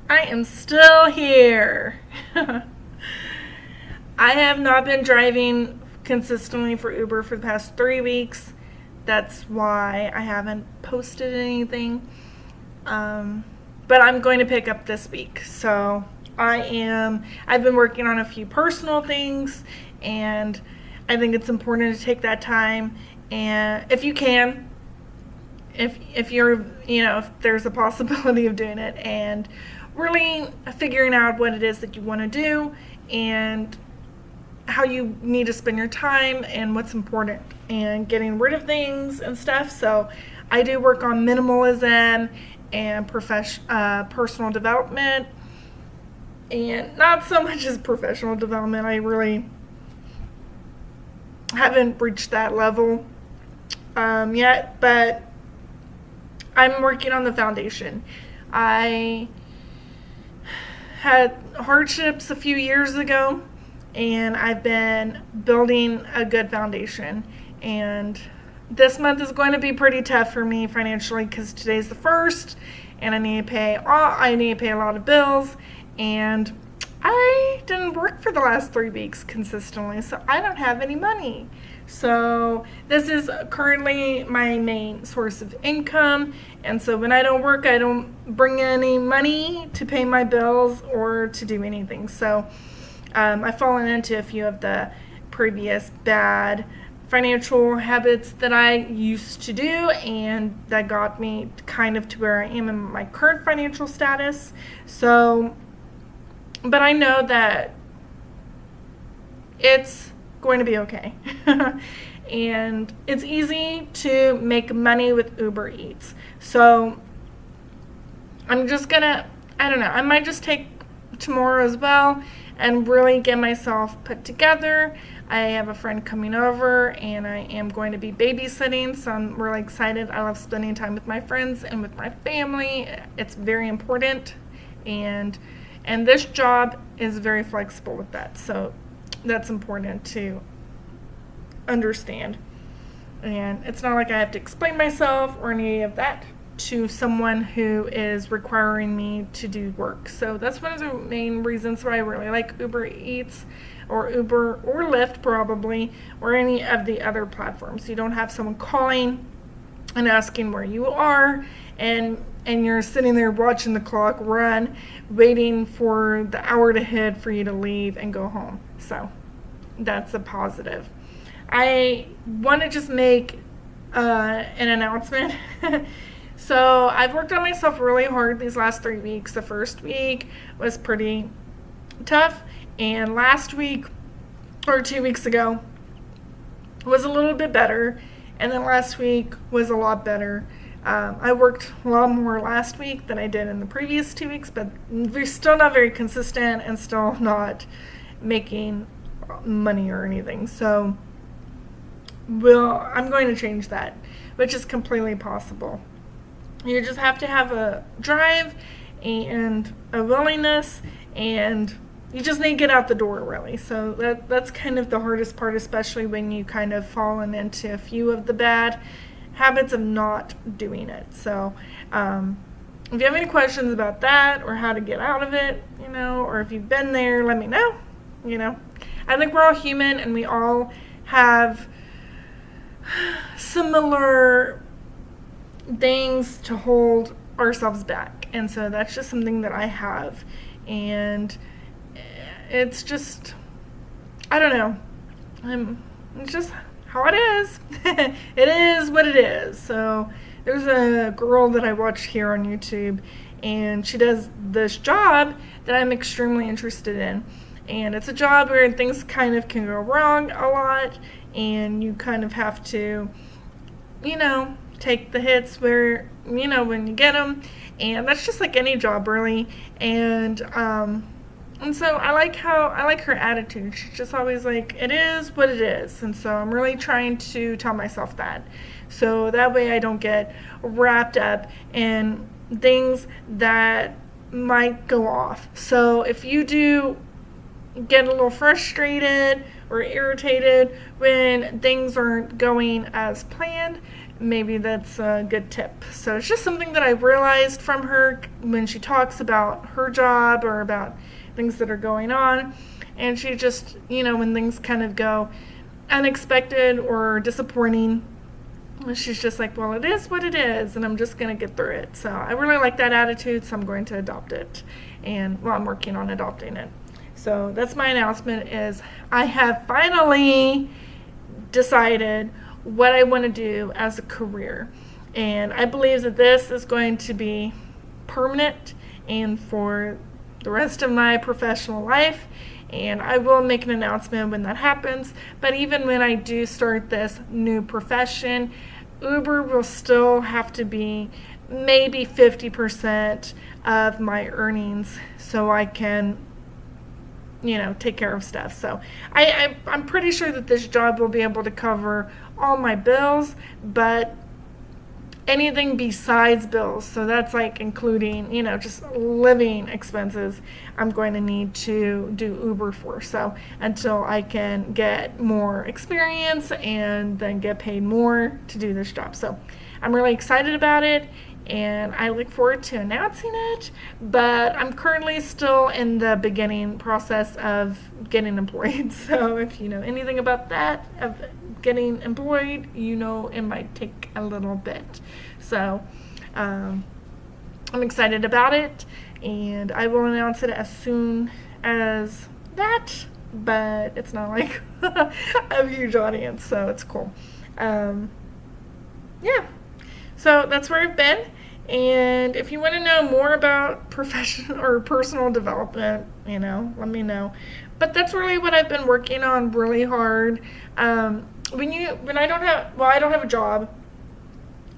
I am still here. I have not been driving consistently for Uber for the past 3 weeks. That's why I haven't posted anything. But I'm going to pick up this week. So I've been working on a few personal things, and I think it's important to take that time. And if you can, if you're, if there's a possibility of doing it, and really figuring out what it is that you want to do and how you need to spend your time and what's important and getting rid of things and stuff. So I do work on minimalism and personal development, and not so much as professional development. I really haven't reached that level yet, but I'm working on the foundation. I had hardships a few years ago, and I've been building a good foundation. And this month is going to be pretty tough for me financially because today's the first, and I need to pay a lot of bills, and I didn't work for the last 3 weeks consistently, so I don't have any money. So this is currently my main source of income, and so when I don't work, I don't bring any money to pay my bills or to do anything. So I've fallen into a few of the previous bad financial habits that I used to do, and that got me kind of to where I am in my current financial status. So, but I know that it's going to be okay. And it's easy to make money with Uber Eats. So I'm just gonna, I don't know, I might just take tomorrow as well and really get myself put together. I have a friend coming over, and I am going to be babysitting, so I'm really excited. I love spending time with my friends and with my family. It's very important, and this job is very flexible with that, so that's important to understand. And it's not like I have to explain myself or any of that to someone who is requiring me to do work. So that's one of the main reasons why I really like Uber Eats, or Uber or Lyft probably, or any of the other platforms. You don't have someone calling and asking where you are, and you're sitting there watching the clock run, waiting for the hour to hit for you to leave and go home. So that's a positive. I want to just make an announcement. So I've worked on myself really hard these last 3 weeks. The first week was pretty tough, and last week, or 2 weeks ago, was a little bit better, and then last week was a lot better. I worked a lot more last week than I did in the previous 2 weeks, but we're still not very consistent and still not making money or anything. So I'm going to change that, which is completely possible. You just have to have a drive and a willingness, and you just need to get out the door, really. So that's kind of the hardest part, especially when you kind of fallen into a few of the bad habits of not doing it. So if you have any questions about that, or how to get out of it, or if you've been there, let me know. I think we're all human, and we all have similar things to hold ourselves back, and so that's just something that I have, and it's just, I don't know, it's just how it is. It is what it is. So there's a girl that I watch here on YouTube, and she does this job that I'm extremely interested in, and it's a job where things kind of can go wrong a lot, and you kind of have to, take the hits where, when you get them, and that's just like any job, really. And so I like her attitude. She's just always like, it is what it is. And so I'm really trying to tell myself that, so that way I don't get wrapped up in things that might go off. So if you do get a little frustrated or irritated when things aren't going as planned, maybe that's a good tip. So it's just something that I realized from her when she talks about her job or about things that are going on. And she just, when things kind of go unexpected or disappointing, she's just like, well, it is what it is, and I'm just going to get through it. So I really like that attitude, so I'm going to adopt it. And, I'm working on adopting it. So that's my announcement is I have finally decided what I want to do as a career. And I believe that this is going to be permanent and for the rest of my professional life. And I will make an announcement when that happens. But even when I do start this new profession, Uber will still have to be maybe 50% of my earnings so I can, take care of stuff. So I'm pretty sure that this job will be able to cover all my bills, but anything besides bills, so that's like including, just living expenses, I'm going to need to do Uber for. So until I can get more experience and then get paid more to do this job. So I'm really excited about it, and I look forward to announcing it, but I'm currently still in the beginning process of getting employed. So if you know anything about that, of getting employed, it might take a little bit. So I'm excited about it, and I will announce it as soon as that, but it's not like a huge audience, so it's cool. Yeah, so that's where I've been. And if you want to know more about professional or personal development, let me know. But that's really what I've been working on really hard. When I don't have a job,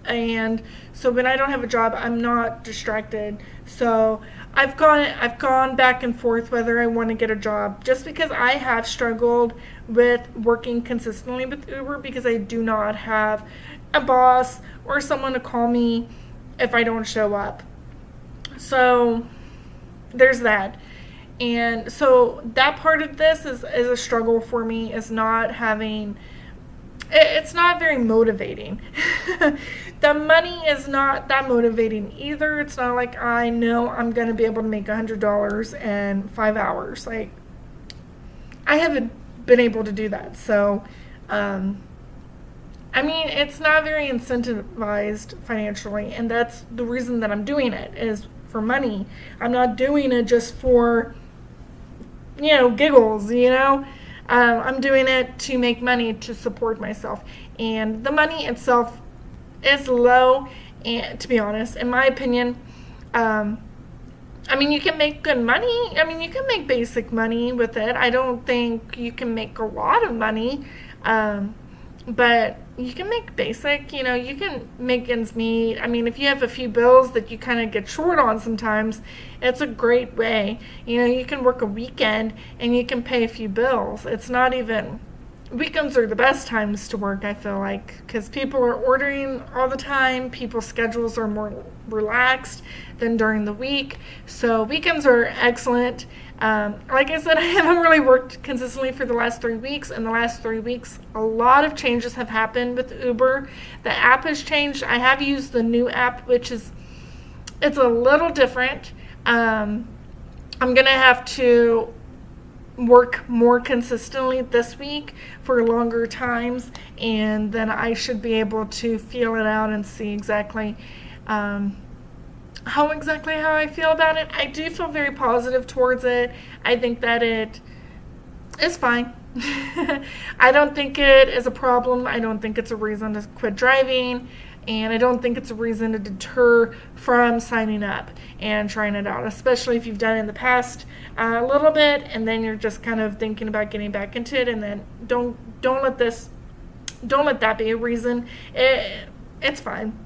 and so when I don't have a job, I'm not distracted. So I've gone back and forth whether I want to get a job, just because I have struggled with working consistently with Uber, because I do not have a boss or someone to call me if I don't show up. So there's that. And so that part of this is a struggle for me, is not having, it's not very motivating. The money is not that motivating either. It's not like I know I'm going to be able to make $100 in 5 hours. Like, I haven't been able to do that. So, it's not very incentivized financially, and that's the reason that I'm doing it, is for money. I'm not doing it just for, giggles, I'm doing it to make money to support myself. And the money itself is low, and to be honest, in my opinion, you can make good money. You can make basic money with it. I don't think you can make a lot of money, but you can make basic, you can make ends meet. If you have a few bills that you kind of get short on sometimes, it's a great way. You can work a weekend and you can pay a few bills. It's not even, weekends are the best times to work, I feel like, because people are ordering all the time. People's schedules are more relaxed than during the week. So weekends are excellent. Like I said, I haven't really worked consistently for the last 3 weeks. In the last 3 weeks, a lot of changes have happened with Uber. The app has changed. I have used the new app, it's a little different. I'm going to have to work more consistently this week for longer times, and then I should be able to feel it out and see exactly how I feel about it. I do feel very positive towards it. I think that it is fine. I don't think it is a problem. I don't think it's a reason to quit driving, and I don't think it's a reason to deter from signing up and trying it out, especially if you've done it in the past a little bit, and then you're just kind of thinking about getting back into it, and then don't let that be a reason. It's fine.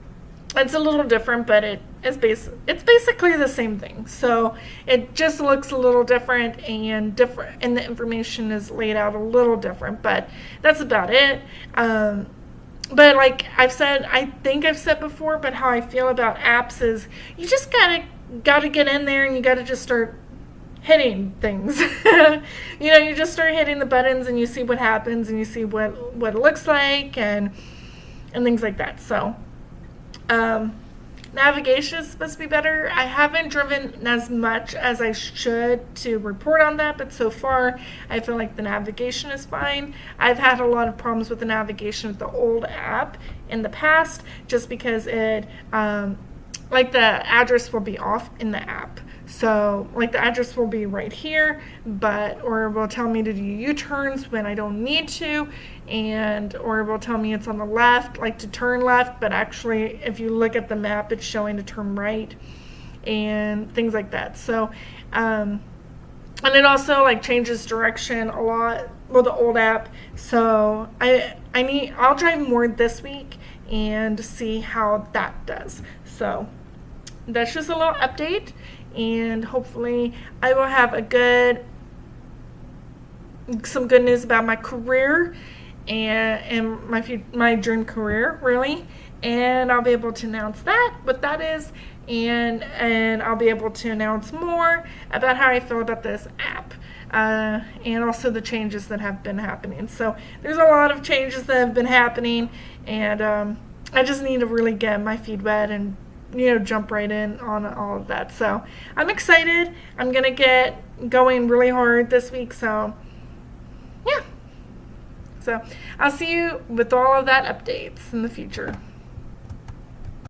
It's a little different, but it's basically the same thing. So it just looks a little different, and the information is laid out a little different, but that's about it. But like I think I've said before, but how I feel about apps is you just gotta get in there, and you gotta just start hitting things. You just start hitting the buttons, and you see what happens, and you see what it looks like, and and things like that. So navigation is supposed to be better. I haven't driven as much as I should to report on that, but so far I feel like the navigation is fine. I've had a lot of problems with the navigation with the old app in the past, just because it like the address will be off in the app. So like the address will be right here, or it will tell me to do U-turns when I don't need to, or it will tell me it's on the left, like to turn left, but actually if you look at the map it's showing to turn right, and things like that. So and it also like changes direction a lot with the old app. So I'll drive more this week and see how that does. So that's just a little update, and hopefully I will have some good news about my career and my dream career, really, and I'll be able to announce what that is, and I'll be able to announce more about how I feel about this app, and also the changes that have been happening. So there's a lot of changes that have been happening, and I just need to really get my feet wet and jump right in on all of that. So I'm excited. I'm gonna get going really hard this week. So yeah. So I'll see you with all of that updates in the future.